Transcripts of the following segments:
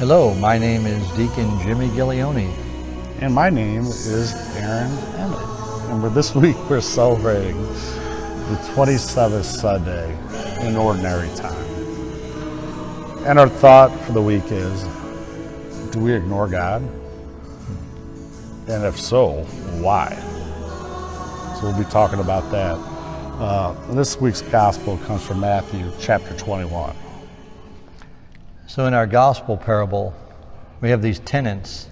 Hello, my name is Deacon Jimmy Ghiglione. And my name is Aaron Emig. And this week we're celebrating the 27th Sunday in Ordinary Time. And our thought for the week is, do we ignore God? And if so, why? So we'll be talking about that. And this week's gospel comes from Matthew chapter 21. So in our gospel parable, we have these tenants,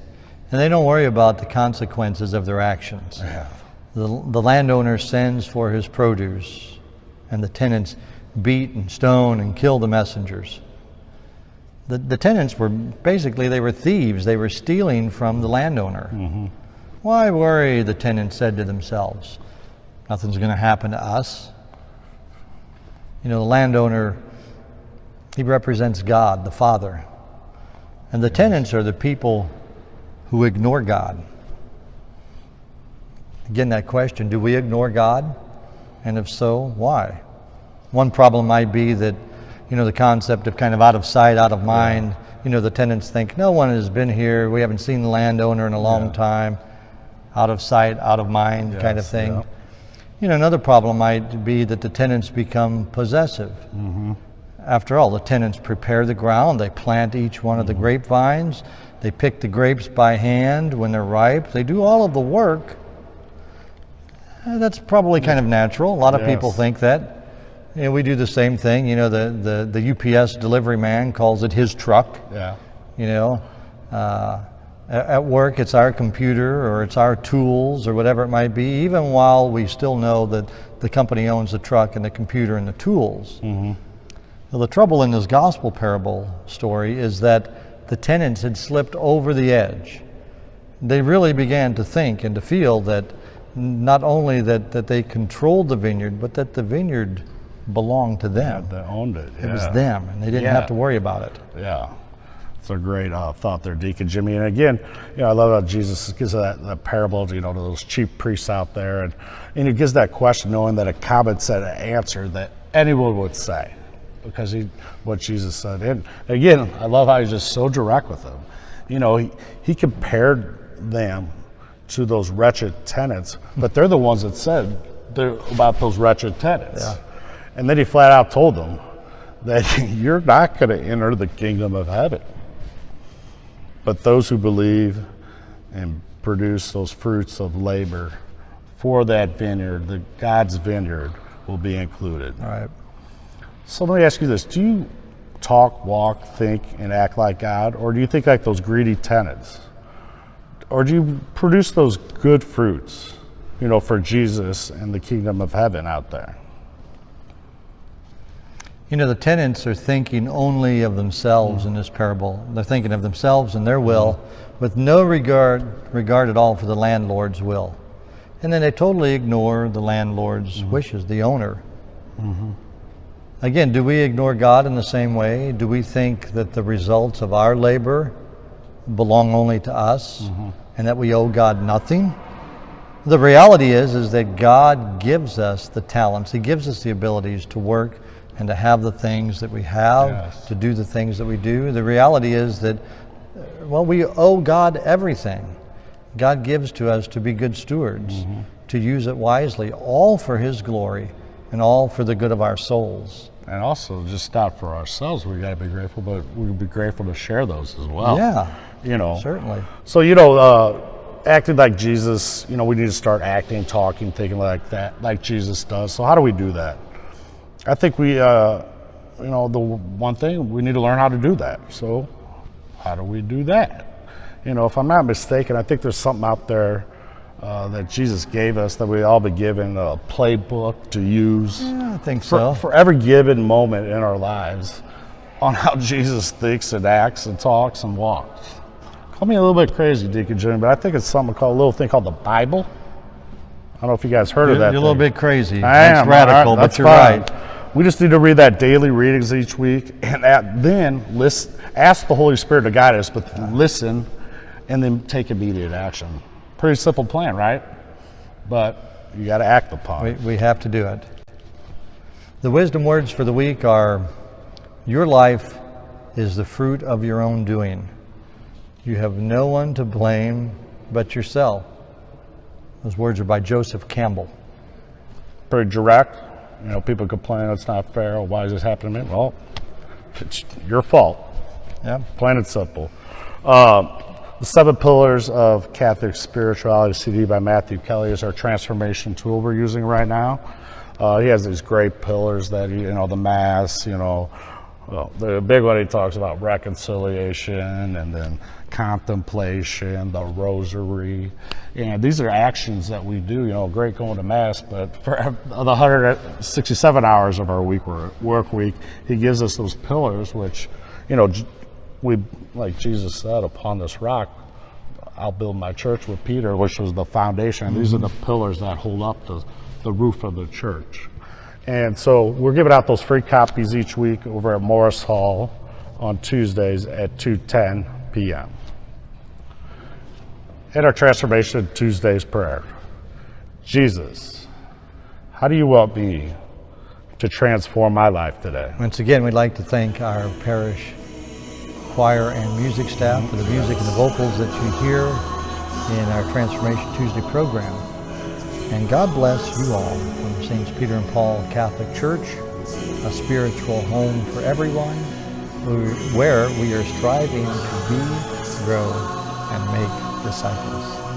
and they don't worry about the consequences of their actions. Yeah. The landowner sends for his produce, and the tenants beat and stone and kill the messengers. The tenants were they were thieves. They were stealing from the landowner. Mm-hmm. Why worry, the tenants said to themselves. Nothing's going to happen to us. You know, the landowner, he represents God, the Father. And the tenants are the people who ignore God. Again, that question, do we ignore God? And if so, why? One problem might be that, the concept of kind of out of sight, out of mind. The tenants think, no one has been here. We haven't seen the landowner in a long time. Out of sight, out of mind kind of thing. Yeah. Another problem might be that the tenants become possessive. Mm-hmm. After all, the tenants prepare the ground. They plant each one of the grapevines. They pick the grapes by hand when they're ripe. They do all of the work. That's probably kind of natural. A lot of people think that. We do the same thing. The UPS delivery man calls it his truck. Yeah. At work, it's our computer or it's our tools or whatever it might be, even while we still know that the company owns the truck and the computer and the tools. Mm-hmm. Well, the trouble in this gospel parable story is that the tenants had slipped over the edge. They really began to think and to feel that not only that they controlled the vineyard, but that the vineyard belonged to them. Yeah, they owned it. It was them, and they didn't have to worry about it. Yeah. It's a great thought there, Deacon Jimmy. And again, I love how Jesus gives that parable, to those chief priests out there. And he gives that question knowing that a common set of answer that anyone would say, because what Jesus said. And again, I love how he's just so direct with them. He compared them to those wretched tenants, but they're the ones that said about those wretched tenants. Yeah. And then he flat out told them that you're not going to enter the kingdom of heaven. But those who believe and produce those fruits of labor for that vineyard, the God's vineyard, will be included. All right. So let me ask you this. Do you talk, walk, think, and act like God? Or do you think like those greedy tenants? Or do you produce those good fruits, for Jesus and the kingdom of heaven out there? The tenants are thinking only of themselves in this parable. They're thinking of themselves and their will with no regard at all for the landlord's will. And then they totally ignore the landlord's wishes, the owner. Mm-hmm. Again, do we ignore God in the same way? Do we think that the results of our labor belong only to us and that we owe God nothing? The reality is that God gives us the talents. He gives us the abilities to work and to have the things that we have, to do the things that we do. The reality is that, we owe God everything. God gives to us to be good stewards, to use it wisely, all for His glory and all for the good of our souls. And also, just not for ourselves, we got to be grateful, but we'd be grateful to share those as well. Yeah, certainly. So, acting like Jesus, we need to start acting, talking, thinking like that, like Jesus does. So how do we do that? I think we, the one thing, we need to learn how to do that. So how do we do that? If I'm not mistaken, I think there's something out there that Jesus gave us that we all be given a playbook to use. Yeah, I think so. For every given moment in our lives on how Jesus thinks and acts and talks and walks. Call me a little bit crazy, Deacon Jimmy, but I think it's something called a little thing called the Bible. I don't know if you guys heard of that. You're a little bit crazy. That's radical, but you're right. We just need to read that daily readings each week, and then ask the Holy Spirit to guide us, but listen, and then take immediate action. Pretty simple plan, right? But you got to act upon it. We have to do it. The wisdom words for the week are, your life is the fruit of your own doing. You have no one to blame but yourself. Those words are by Joseph Campbell. Pretty direct. People complain it's not fair. Oh, why is this happening to me? Well, it's your fault. Yeah. Plain and simple. The 7 Pillars of Catholic Spirituality CD by Matthew Kelly is our transformation tool we're using right now. He has these great pillars that, the Mass, the big one he talks about reconciliation, and then contemplation, the Rosary. And these are actions that we do, great going to Mass, but for the 167 hours of our work week, he gives us those pillars, which, we, like Jesus said, upon this rock, I'll build my church with Peter, which was the foundation. And these are the pillars that hold up the roof of the church. And so we're giving out those free copies each week over at Morris Hall on Tuesdays at 2:10 p.m. In our Transformation Tuesdays prayer, Jesus, how do you want me to transform my life today? Once again, we'd like to thank our parish choir and music staff for the music and the vocals that you hear in our Transformation Tuesday program. And God bless you all from Saints Peter and Paul Catholic Church, a spiritual home for everyone, where we are striving to be, grow, and make disciples.